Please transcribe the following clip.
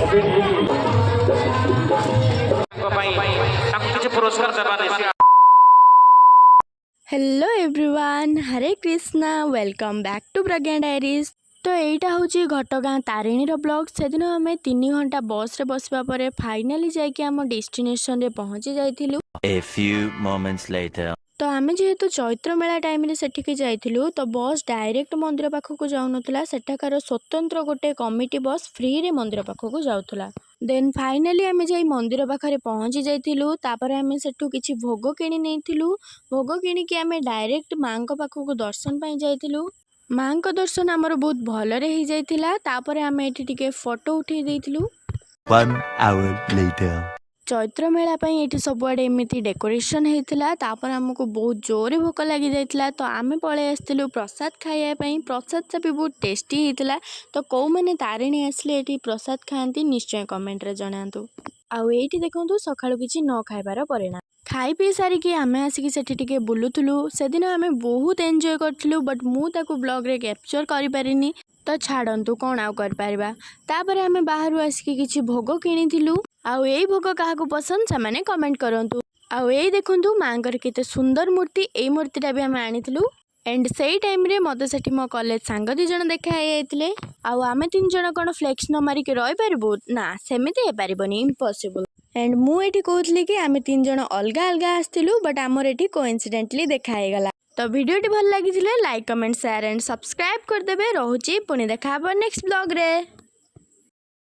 Hello everyone, Hare Krishna, welcome back to Pragya diaries. तो यहीटा हूँ घटगाँ तारिणी ब्लॉग। से दिन आम 3 घंटा बस रे बसवा पर फाइनाली जाके आम डेस्टिनेशन रे पहुँची जाइथिलु। A few moments later. तो आम जेहेतु चैत्र मेला टाइम रे सेठिके जाइथिलु, तो बस डायरेक्ट मंदिर पाखक जाउनथला। सेठाकार स्वतंत्र गोटे कमिटी बस फ्री रे मंदिर पाखक जाउथला। देन फाइनाली आम जाई मंदिर पाखरे पहुँची जाइथिलु। तापर आम सेठु किछि भोग किनि नेइथिलु। भोग किनिकी आम डायरेक्ट माँ को पाखक दर्शन पाई जाइथिलु। माँ को दर्शन आमर बहुत भलरे हो जाइथिला। तापर आम एठी टिके फोटो उठेई देइथिलु। 1 hour later. चैत्र मेला ये सबुआड़े एमती डेकोरेशन होता। तापर आमको बहुत जोरे भोक लगी जाइथिला। तो आम पलि आसलु प्रसाद खायापाई। प्रसाद सा भी बहुत टेस्टी होता। तो कौ मैंने तारिणी आसले ये प्रसाद खाती निश्चय कमेंट रे जनातु। आउ ये देखो सकाळु किछि न खाइबार परिणाम। खाई पी सारिकी आम आसिकी सेठी टिके बुलुथुलु। से दिन आम बहुत एंजॉय करथिलु, बट मु ताकु ब्लॉग रे कैप्चर करि पारिनी। तो छाड़ंतु कौन आउ कर पारिबा। तापर आम बाहरु आसिकी किछि भोग किनिथिलु। आउ यही भोग क्या पसंद से मैंने कमेंट करंतु। आउ यही देखंतु मांकर केते सुंदर मूर्ति। एई मूर्तिटा भी आम आनिथिलु। एंड सेई टाइम रे मते सेठी मो कॉलेज सांग 2 जण देखा आइथिले। आउ आमे 3 जण कोन फ्लेक्स न मारी के रहि पारिबो ना, सेमिति हे पारिबोनी, इम्पॉसिबल। एंड मु एठी कहतली कि आमे 3 जण अलगा अलगा आस्थिलु, बट हमर एठी कोइंसिडेंटली देखा हे गला। तो वीडियोटी भल लागिथिले like comment share and subscribe कर देबे। रहूची पुनी देखा नेक्स्ट ब्लॉग रे।